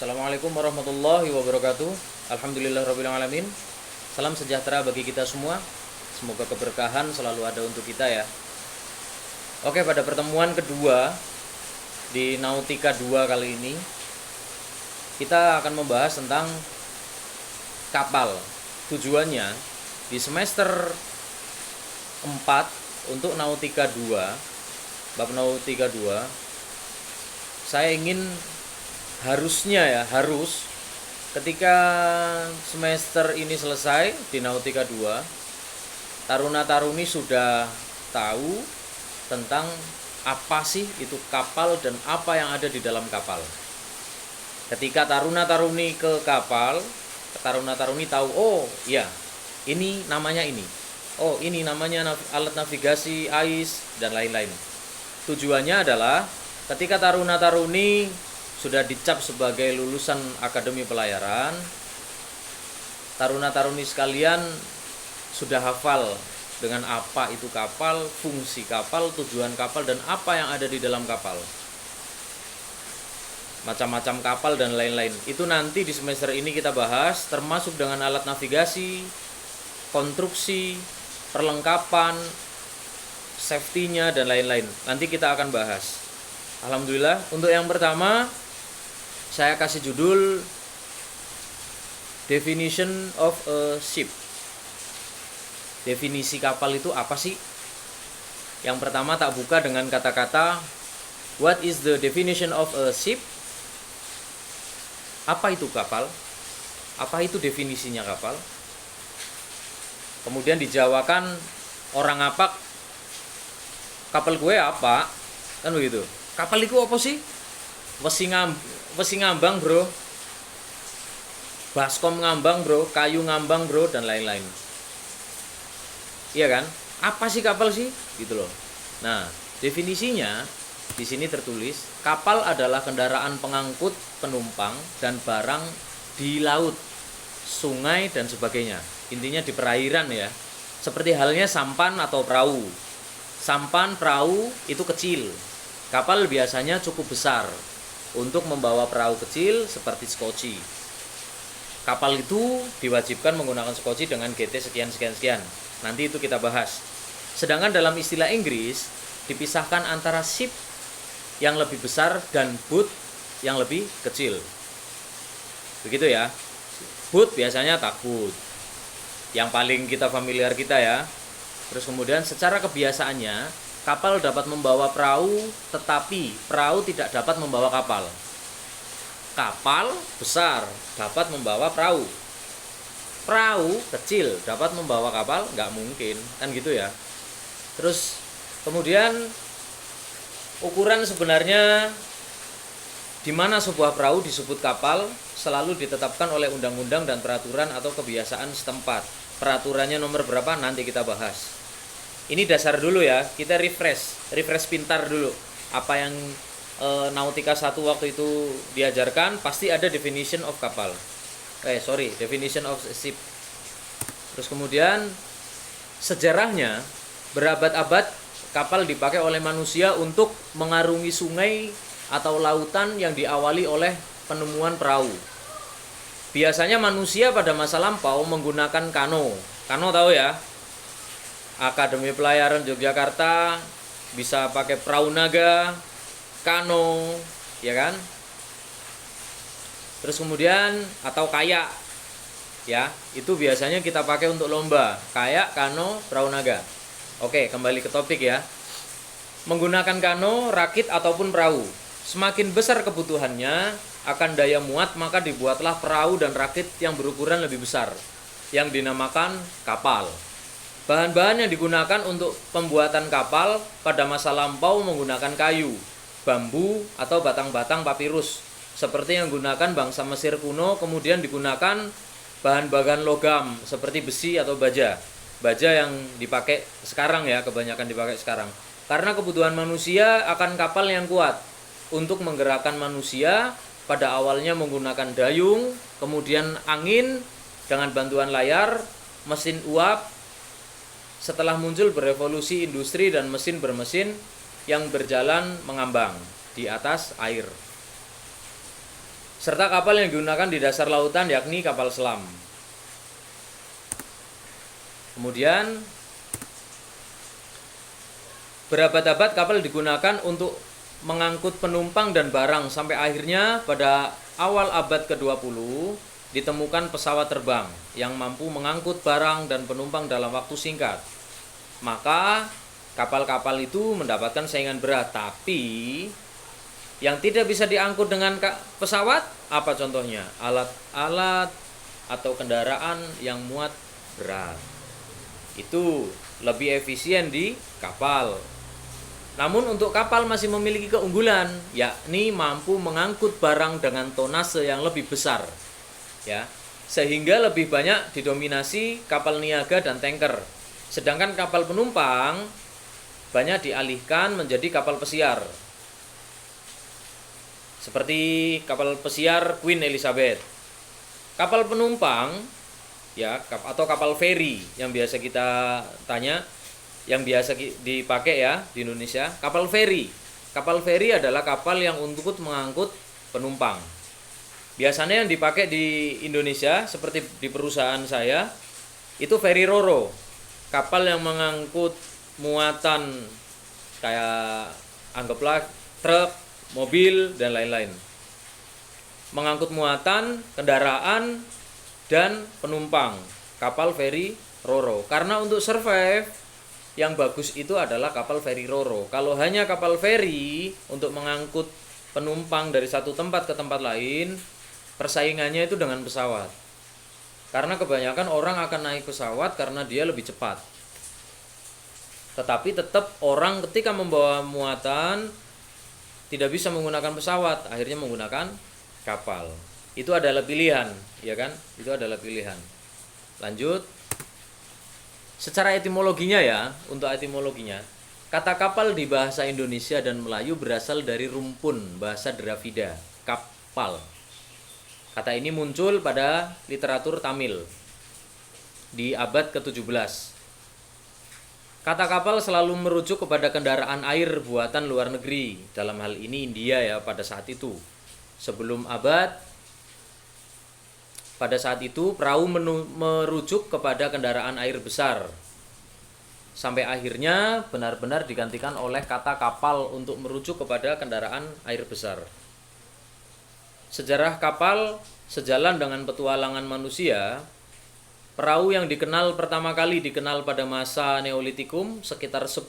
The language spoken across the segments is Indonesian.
Assalamualaikum warahmatullahi wabarakatuh. Alhamdulillahirrabbilalamin. Salam sejahtera bagi kita semua. Semoga keberkahan selalu ada untuk kita ya. Oke, pada pertemuan kedua di Nautika 2 kali ini kita akan membahas tentang kapal. Tujuannya di semester 4 untuk Nautika 2, bab Nautika 2, saya ingin harus ketika semester ini selesai di Nautika 2, taruna-taruni sudah tahu tentang apa sih itu kapal dan apa yang ada di dalam kapal. Ketika taruna-taruni ke kapal, taruna-taruni tahu, oh ya, ini namanya ini. Oh, ini namanya alat navigasi AIS dan lain-lain. Tujuannya adalah ketika taruna-taruni sudah dicap sebagai lulusan Akademi Pelayaran, taruna-taruni sekalian sudah hafal dengan apa itu kapal, fungsi kapal, tujuan kapal, dan apa yang ada di dalam kapal. Macam-macam kapal dan lain-lain. Itu nanti di semester ini kita bahas, termasuk dengan alat navigasi, konstruksi, perlengkapan, safety-nya, dan lain-lain. Nanti kita akan bahas. Alhamdulillah, untuk yang pertama saya kasih judul Definition of a Ship. Definisi kapal itu apa sih? Yang pertama tak buka dengan kata-kata what is the definition of a ship? Apa itu kapal? Apa itu definisinya kapal? Kemudian dijawakan orang apa? Kapal gue apa? Kan begitu. Kapal itu apa sih? Wesi ngambang bro, baskom ngambang bro, kayu ngambang bro, dan lain-lain. Iya kan? Apa sih kapal sih? Gitu loh. Nah, definisinya di sini tertulis, kapal adalah kendaraan pengangkut penumpang dan barang di laut, sungai, dan sebagainya. Intinya di perairan ya. Seperti halnya sampan atau perahu. Sampan, perahu itu kecil. Kapal biasanya cukup besar untuk membawa perahu kecil seperti skoci. Kapal itu diwajibkan menggunakan skoci dengan GT sekian. Nanti itu kita bahas. Sedangkan dalam istilah Inggris dipisahkan antara ship yang lebih besar dan boat yang lebih kecil. Begitu ya. Boat biasanya tugboat, yang paling kita familiar kita ya. Terus kemudian secara kebiasaannya kapal dapat membawa perahu, tetapi perahu tidak dapat membawa kapal. Kapal besar dapat membawa perahu. Perahu kecil dapat membawa kapal, nggak mungkin, kan gitu ya. Terus kemudian ukuran sebenarnya di mana sebuah perahu disebut kapal selalu ditetapkan oleh undang-undang dan peraturan atau kebiasaan setempat. Peraturannya nomor berapa nanti kita bahas. Ini dasar dulu ya, kita refresh pintar dulu. Apa yang Nautika 1 waktu itu diajarkan, pasti ada definition of kapal. Definition of ship. Terus kemudian sejarahnya, berabad-abad kapal dipakai oleh manusia untuk mengarungi sungai atau lautan yang diawali oleh penemuan perahu. Biasanya manusia pada masa lampau menggunakan kano. Kano tahu ya? Akademi Pelayaran Yogyakarta bisa pakai perahu naga, kano, ya kan? Terus kemudian atau kayak, ya, itu biasanya kita pakai untuk lomba, kayak, kano, perahu naga. Oke, kembali ke topik ya. Menggunakan kano, rakit ataupun perahu. Semakin besar kebutuhannya akan daya muat, maka dibuatlah perahu dan rakit yang berukuran lebih besar, yang dinamakan kapal. Bahan-bahan yang digunakan untuk pembuatan kapal pada masa lampau menggunakan kayu, bambu, atau batang-batang papirus, seperti yang digunakan bangsa Mesir kuno. Kemudian digunakan bahan-bahan logam seperti besi atau baja. Baja yang dipakai sekarang ya, kebanyakan dipakai sekarang. Karena kebutuhan manusia akan kapal yang kuat. Untuk menggerakkan manusia, pada awalnya menggunakan dayung, kemudian angin dengan bantuan layar, mesin uap. Setelah muncul berevolusi industri dan mesin bermesin yang berjalan mengambang di atas air. serta kapal yang digunakan di dasar lautan yakni kapal selam. Kemudian berabad-abad kapal digunakan untuk mengangkut penumpang dan barang sampai akhirnya pada awal abad ke-20 ditemukan pesawat terbang yang mampu mengangkut barang dan penumpang dalam waktu singkat. Maka kapal-kapal itu mendapatkan saingan berat, tapi yang tidak bisa diangkut dengan pesawat apa contohnya? Alat-alat atau kendaraan yang muat berat. Itu lebih efisien di kapal. Namun untuk kapal masih memiliki keunggulan, yakni mampu mengangkut barang dengan tonase yang lebih besar, ya, sehingga lebih banyak didominasi kapal niaga dan tanker. Sedangkan kapal penumpang banyak dialihkan menjadi kapal pesiar, seperti kapal pesiar Queen Elizabeth. Kapal penumpang, ya, atau kapal feri yang biasa kita tanya, yang biasa dipakai ya di Indonesia, kapal feri. Kapal feri adalah kapal yang untuk mengangkut penumpang. Biasanya yang dipakai di Indonesia seperti di perusahaan saya itu feri roro, kapal yang mengangkut muatan kayak anggaplah truk, mobil dan lain-lain. Mengangkut muatan, kendaraan dan penumpang, kapal feri roro. Karena untuk survive yang bagus itu adalah kapal feri roro. Kalau hanya kapal feri untuk mengangkut penumpang dari satu tempat ke tempat lain, persaingannya itu dengan pesawat. Karena kebanyakan orang akan naik pesawat karena dia lebih cepat. Tetapi tetap orang ketika membawa muatan tidak bisa menggunakan pesawat, akhirnya menggunakan kapal. Itu adalah pilihan, ya kan? Itu adalah pilihan. Lanjut. Secara etimologinya ya, untuk etimologinya, kata kapal di bahasa Indonesia dan Melayu berasal dari rumpun bahasa Dravida, kapal. Kata ini muncul pada literatur Tamil di abad ke-17. Kata kapal selalu merujuk kepada kendaraan air buatan luar negeri, dalam hal ini India ya pada saat itu. Pada saat itu perahu merujuk kepada kendaraan air besar. Sampai akhirnya benar-benar digantikan oleh kata kapal untuk merujuk kepada kendaraan air besar. Sejarah kapal sejalan dengan petualangan manusia. Perahu yang pertama kali dikenal pada masa Neolitikum sekitar 10.000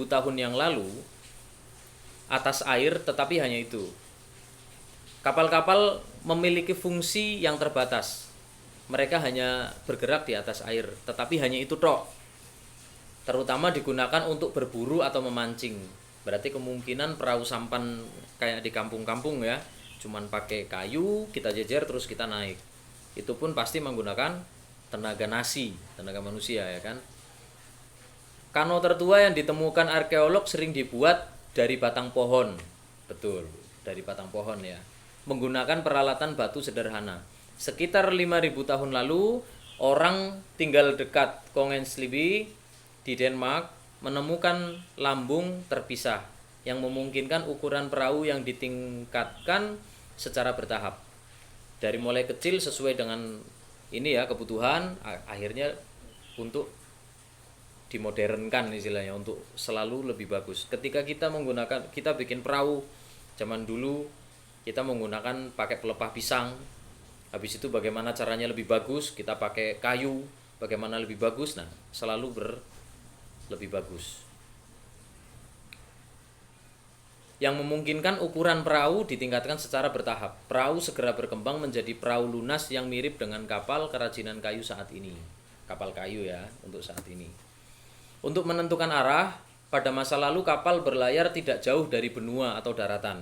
tahun yang lalu atas air, tetapi hanya itu. Kapal-kapal memiliki fungsi yang terbatas. Mereka hanya bergerak di atas air, tetapi hanya itu tok. Terutama digunakan untuk berburu atau memancing. Berarti kemungkinan perahu sampan kayak di kampung-kampung ya, cuman pakai kayu, kita jejer terus kita naik. Itu pun pasti menggunakan tenaga manusia ya kan. Kano tertua yang ditemukan arkeolog sering dibuat dari batang pohon. Betul, dari batang pohon ya. Menggunakan peralatan batu sederhana. Sekitar 5.000 tahun lalu, orang tinggal dekat Kongens-Lyby di Denmark menemukan lambung terpisah yang memungkinkan ukuran perahu yang ditingkatkan secara bertahap. Dari mulai kecil sesuai dengan ini ya kebutuhan, akhirnya untuk dimodernkan istilahnya untuk selalu lebih bagus. Ketika kita bikin perahu zaman dulu, kita menggunakan pakai pelepah pisang. Habis itu bagaimana caranya lebih bagus, kita pakai kayu, bagaimana lebih bagus. Nah, selalu lebih bagus. Yang memungkinkan ukuran perahu ditingkatkan secara bertahap. Perahu segera berkembang menjadi perahu lunas yang mirip dengan kapal kerajinan kayu saat ini. Kapal kayu ya untuk saat ini. Untuk menentukan arah, pada masa lalu kapal berlayar tidak jauh dari benua atau daratan.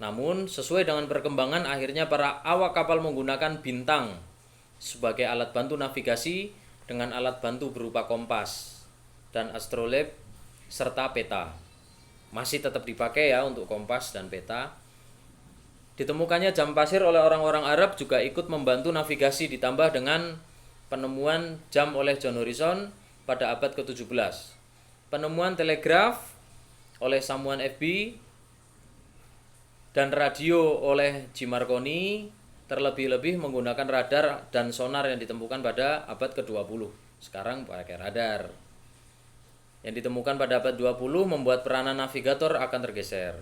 Namun, sesuai dengan perkembangan, akhirnya para awak kapal menggunakan bintang sebagai alat bantu navigasi dengan alat bantu berupa kompas dan astrolabe serta peta. Masih tetap dipakai ya untuk kompas dan peta. Ditemukannya jam pasir oleh orang-orang Arab juga ikut membantu navigasi, ditambah dengan penemuan jam oleh John Harrison pada abad ke-17. Penemuan telegraf oleh Samuel F.B. dan radio oleh Jim Marconi terlebih-lebih menggunakan radar dan sonar yang ditemukan pada abad ke-20. Sekarang pakai radar. Yang ditemukan pada abad 20 membuat peranan navigator akan tergeser.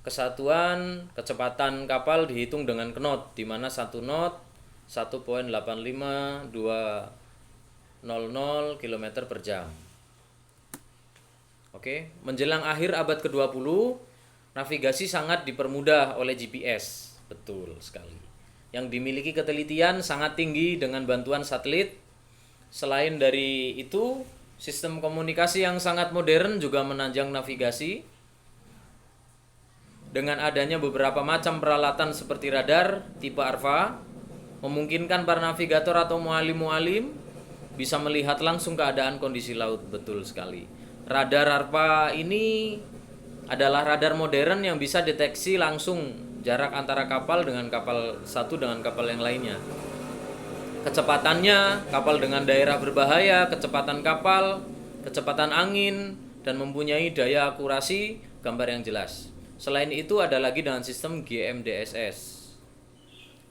Kesatuan kecepatan kapal dihitung dengan knot, di mana 1 knot 1,85200 km per jam. Oke, menjelang akhir abad ke-20, navigasi sangat dipermudah oleh GPS. Betul sekali. Yang dimiliki ketelitian sangat tinggi dengan bantuan satelit. Selain dari itu, sistem komunikasi yang sangat modern juga menunjang navigasi. Dengan adanya beberapa macam peralatan seperti radar tipe ARPA, memungkinkan para navigator atau mualim-mualim bisa melihat langsung keadaan kondisi laut. Betul sekali. Radar ARPA ini adalah radar modern yang bisa deteksi langsung jarak antara kapal dengan kapal satu dengan kapal yang lainnya. Kecepatannya, kapal dengan daerah berbahaya, kecepatan kapal, kecepatan angin, dan mempunyai daya akurasi gambar yang jelas. Selain itu ada lagi dengan sistem GMDSS,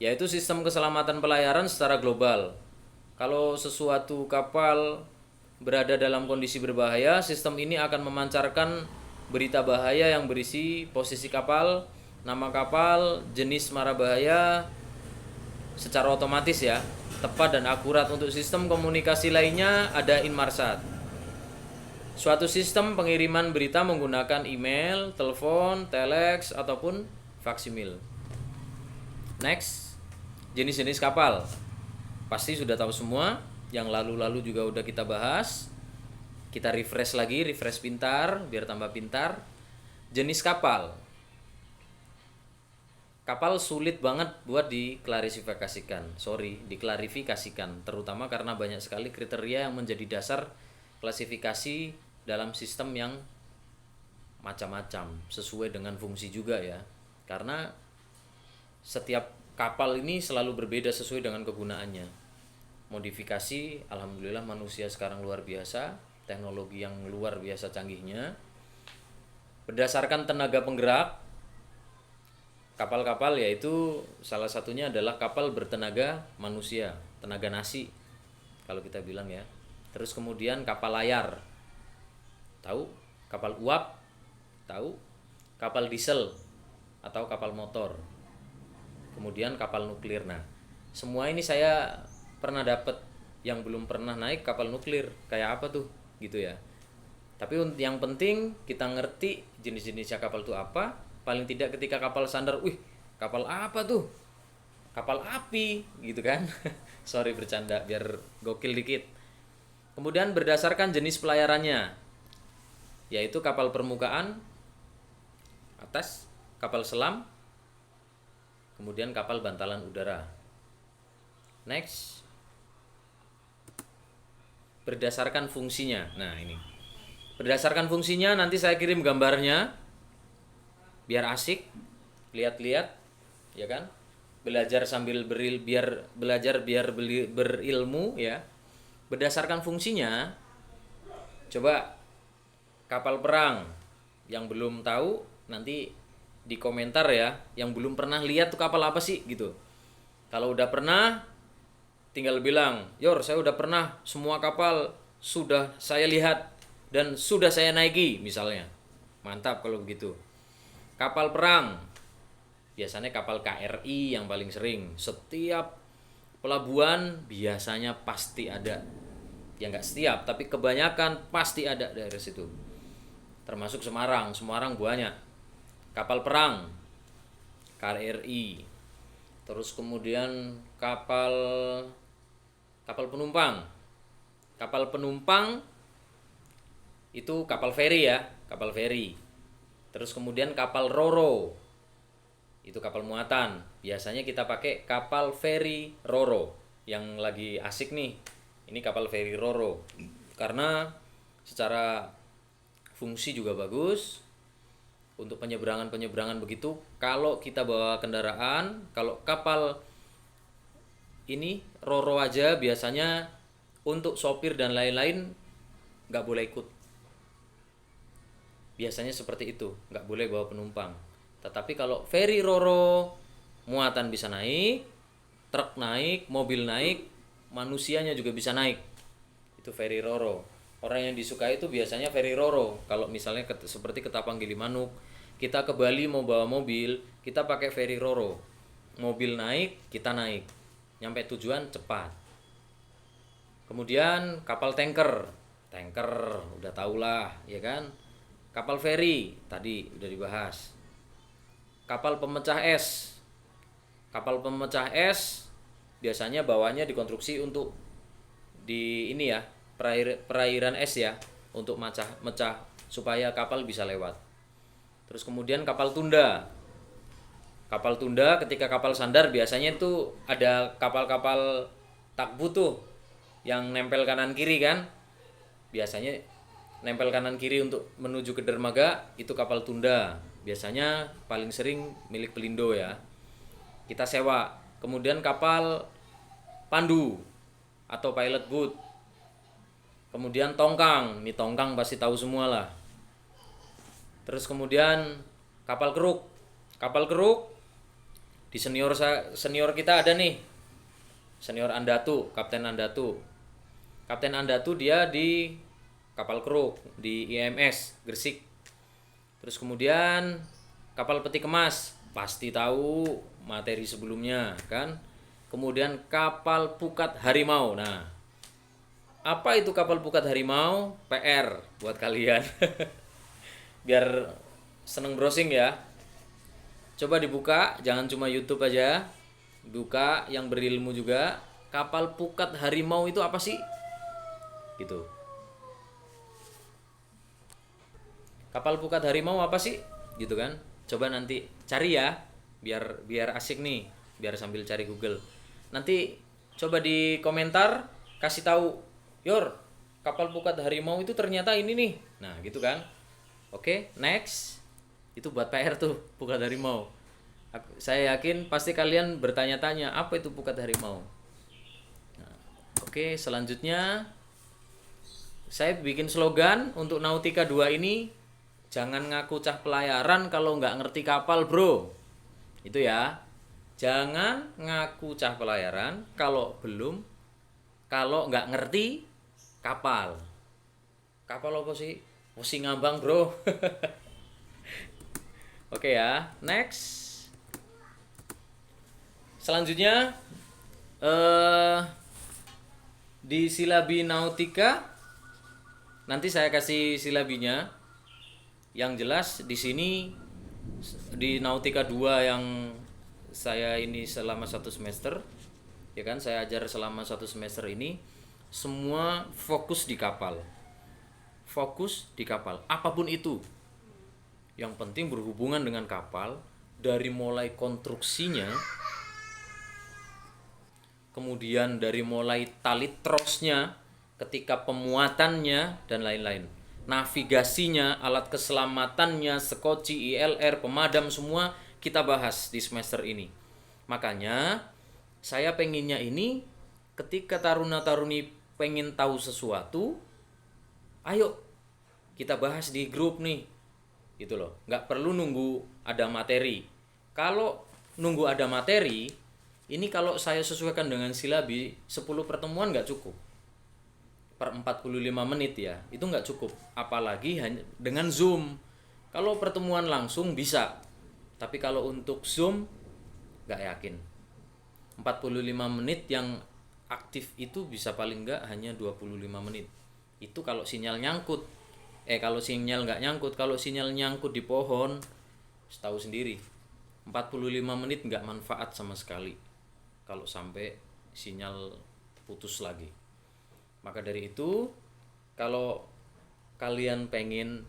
yaitu sistem keselamatan pelayaran secara global. Kalau sesuatu kapal berada dalam kondisi berbahaya, sistem ini akan memancarkan berita bahaya yang berisi posisi kapal, nama kapal, jenis mara bahaya secara otomatis ya, tepat dan akurat. Untuk sistem komunikasi lainnya ada Inmarsat, suatu sistem pengiriman berita menggunakan email, telepon, telex, ataupun faksimil. Next, jenis-jenis kapal. Pasti sudah tahu semua, yang lalu-lalu juga udah kita bahas. Kita refresh lagi, refresh pintar, biar tambah pintar. Jenis kapal. Kapal sulit banget buat diklarifikasikan, terutama karena banyak sekali kriteria yang menjadi dasar klasifikasi dalam sistem yang macam-macam, sesuai dengan fungsi juga ya. Karena setiap kapal ini selalu berbeda sesuai dengan kegunaannya. Modifikasi, alhamdulillah manusia sekarang luar biasa, teknologi yang luar biasa canggihnya. Berdasarkan tenaga penggerak, kapal-kapal yaitu salah satunya adalah kapal bertenaga manusia, tenaga nasi kalau kita bilang ya. Terus kemudian kapal layar, tahu? Kapal uap, tahu? Kapal diesel atau kapal motor. Kemudian kapal nuklir. Nah, semua ini saya pernah dapat. Yang belum pernah naik kapal nuklir kayak apa tuh gitu ya. Tapi yang penting kita ngerti jenis-jenisnya kapal itu apa. Paling tidak ketika kapal sandar, wih, kapal apa tuh? Kapal api gitu kan. Sorry bercanda biar gokil dikit. Kemudian berdasarkan jenis pelayarannya, yaitu kapal permukaan atas, kapal selam, kemudian kapal bantalan udara. Next, berdasarkan fungsinya. Nah ini, berdasarkan fungsinya nanti saya kirim gambarnya, biar asik, lihat-lihat, ya kan? Belajar sambil biar berilmu ya. Berdasarkan fungsinya, coba kapal perang yang belum tahu nanti di komentar ya, yang belum pernah lihat tuh kapal apa sih gitu. Kalau udah pernah tinggal bilang, "Yor, saya udah pernah, semua kapal sudah saya lihat dan sudah saya naiki," misalnya. Mantap kalau begitu. Kapal perang biasanya kapal KRI yang paling sering. Setiap pelabuhan biasanya pasti ada. Ya nggak setiap, tapi kebanyakan pasti ada dari situ. Termasuk Semarang banyak. Kapal perang KRI. Terus kemudian kapal penumpang. Kapal penumpang itu kapal feri ya, kapal feri. Terus kemudian kapal roro. Itu kapal muatan. Biasanya kita pakai kapal feri roro. Yang lagi asik nih, ini kapal feri roro. Karena secara fungsi juga bagus. Untuk penyeberangan begitu, kalau kita bawa kendaraan, kalau kapal ini roro aja biasanya untuk sopir dan lain-lain nggak boleh ikut. Biasanya seperti itu, nggak boleh bawa penumpang. Tetapi kalau feri roro muatan bisa naik, truk naik, mobil naik, manusianya juga bisa naik. Itu ferry roro. Orang yang disukai itu biasanya ferry roro. Kalau misalnya seperti Ketapang Gilimanuk, kita ke Bali mau bawa mobil, kita pakai ferry roro. Mobil naik, kita naik. Nyampe tujuan cepat. Kemudian kapal tanker. Tanker udah tahulah, ya kan? Kapal feri tadi udah dibahas. Kapal pemecah es. Kapal pemecah es biasanya bawahnya dikonstruksi untuk di ini ya, perairan es ya, untuk mecah supaya kapal bisa lewat. Terus kemudian kapal tunda. Kapal tunda ketika kapal sandar biasanya itu ada kapal-kapal takbut tuh yang nempel kanan kiri kan. Biasanya nempel kanan kiri untuk menuju ke dermaga, itu kapal tunda. Biasanya paling sering milik Pelindo ya. Kita sewa. Kemudian kapal pandu atau pilot boat. Kemudian tongkang, ini tongkang pasti tahu semua lah. Terus kemudian kapal keruk. Kapal keruk di senior kita ada nih. Senior Andatu, Kapten Andatu. Kapten Andatu dia di kapal keruk di IMS Gresik. Terus kemudian kapal peti kemas, pasti tahu materi sebelumnya kan. Kemudian kapal pukat harimau. Nah, apa itu kapal pukat harimau? PR buat kalian. Biar seneng browsing ya. Coba dibuka, jangan cuma YouTube aja. Buka yang berilmu juga. Kapal pukat harimau itu apa sih? Gitu. Kapal pukat harimau apa sih? Gitu kan. Coba nanti cari ya. Biar asik nih, biar sambil cari Google. Nanti coba di komentar kasih tahu, "Yor, kapal pukat harimau itu ternyata ini nih." Nah, gitu kan. Oke, next. Itu buat PR tuh, pukat harimau. Saya yakin pasti kalian bertanya-tanya, apa itu pukat harimau? Nah, oke, selanjutnya saya bikin slogan untuk Nautika 2 ini, jangan ngaku cah pelayaran kalau nggak ngerti kapal, bro. Itu ya. Jangan ngaku cah pelayaran kalau nggak ngerti kapal. Kapal apa sih? Musi ngambang, bro. Oke ya, next. Selanjutnya di silabi Nautika nanti saya kasih silabinya. Yang jelas di sini di Nautika 2 yang saya ini selama 1 semester, ya kan, saya ajar selama 1 semester ini, semua fokus di kapal. Fokus di kapal, apapun itu. Yang penting berhubungan dengan kapal, dari mulai konstruksinya, kemudian dari mulai tali trosnya, ketika pemuatannya dan lain-lain. Navigasinya, alat keselamatannya, sekoci, ILR, pemadam, semua kita bahas di semester ini. Makanya saya pengennya ini, ketika taruna-taruni pengen tahu sesuatu, ayo kita bahas di grup nih, gitu loh. Nggak perlu nunggu ada materi. Kalau nunggu ada materi, ini kalau saya sesuaikan dengan silabi, 10 pertemuan nggak cukup. Per 45 menit ya, itu nggak cukup. Apalagi hanya dengan Zoom. Kalau pertemuan langsung bisa, tapi kalau untuk Zoom nggak yakin. 45 menit yang aktif itu bisa paling nggak hanya 25 menit. Itu kalau sinyal nyangkut. Kalau sinyal nggak nyangkut, kalau sinyal nyangkut di pohon, tahu sendiri. 45 menit nggak manfaat sama sekali kalau sampai sinyal putus lagi. Maka dari itu, kalau kalian pengen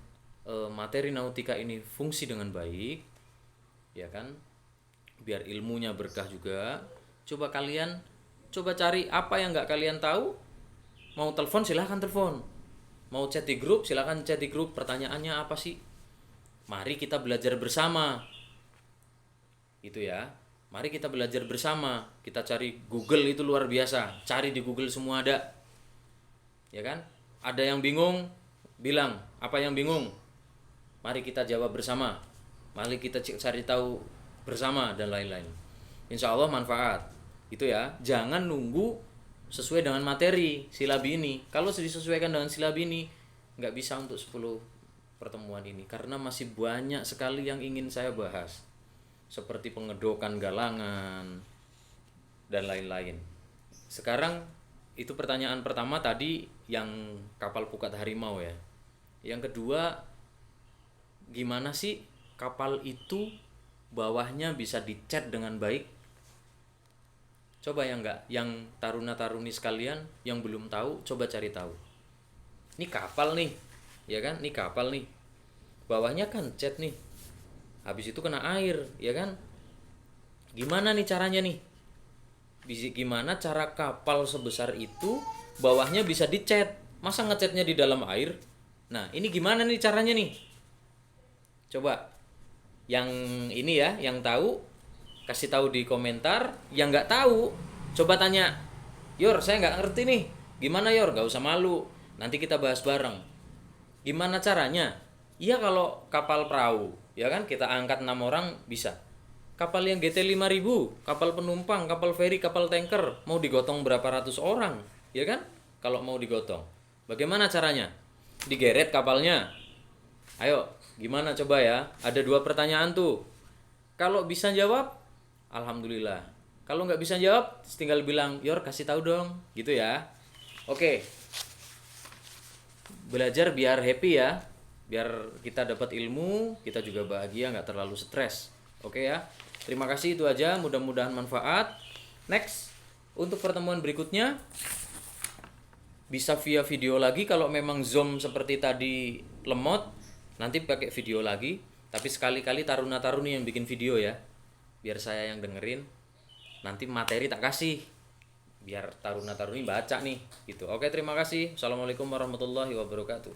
materi Nautika ini fungsi dengan baik, ya kan, biar ilmunya berkah juga, coba cari apa yang nggak kalian tahu. Mau telepon silahkan telepon, mau chat di grup silahkan chat di grup. Pertanyaannya apa sih? Mari kita belajar bersama. Itu ya. Mari kita belajar bersama. Kita cari Google, itu luar biasa. Cari di Google semua ada. Ya kan? Ada yang bingung, bilang, apa yang bingung? Mari kita jawab bersama. Mari kita cari tahu bersama dan lain-lain. Insya Allah manfaat. Itu ya, jangan nunggu sesuai dengan materi silabi ini. Kalau disesuaikan dengan silabi ini, nggak bisa untuk 10 pertemuan ini. Karena masih banyak sekali yang ingin saya bahas. Seperti pengedokan galangan, dan lain-lain. Sekarang, itu pertanyaan pertama tadi yang kapal pukat harimau ya. Yang kedua, gimana sih kapal itu bawahnya bisa dicat dengan baik? Coba yang taruna-taruni sekalian yang belum tahu, coba cari tahu. Ini kapal nih, ya kan? Ini kapal nih. Bawahnya kan cat nih. Habis itu kena air, ya kan? Gimana nih caranya nih? Gimana cara kapal sebesar itu bawahnya bisa dicat? Masa ngecatnya di dalam air? Nah, ini gimana nih caranya nih? Coba yang ini ya, yang tahu kasih tahu di komentar. Yang nggak tahu coba tanya, Yor saya nggak ngerti nih, gimana Yor? Nggak usah malu, nanti kita bahas bareng gimana caranya. Iya, kalau kapal perahu ya kan kita angkat 6 orang bisa. Kapal yang GT 5000, kapal penumpang, kapal feri, kapal tanker, mau digotong berapa ratus orang ya kan? Kalau mau digotong bagaimana caranya? Digeret kapalnya. Ayo gimana coba ya, ada 2 pertanyaan tuh. Kalau bisa jawab, alhamdulillah. Kalau nggak bisa jawab, tinggal bilang, Yor kasih tahu dong, gitu ya. Oke, belajar biar happy ya, biar kita dapat ilmu, kita juga bahagia, nggak terlalu stres. Oke ya, terima kasih, itu aja. Mudah-mudahan manfaat. Next, untuk pertemuan berikutnya bisa via video lagi. Kalau memang Zoom seperti tadi lemot, nanti pakai video lagi. Tapi sekali-kali taruna-taruni yang bikin video ya, biar saya yang dengerin. Nanti materi tak kasih, biar taruna-taruni baca nih gitu. Oke, terima kasih. Assalamualaikum warahmatullahi wabarakatuh.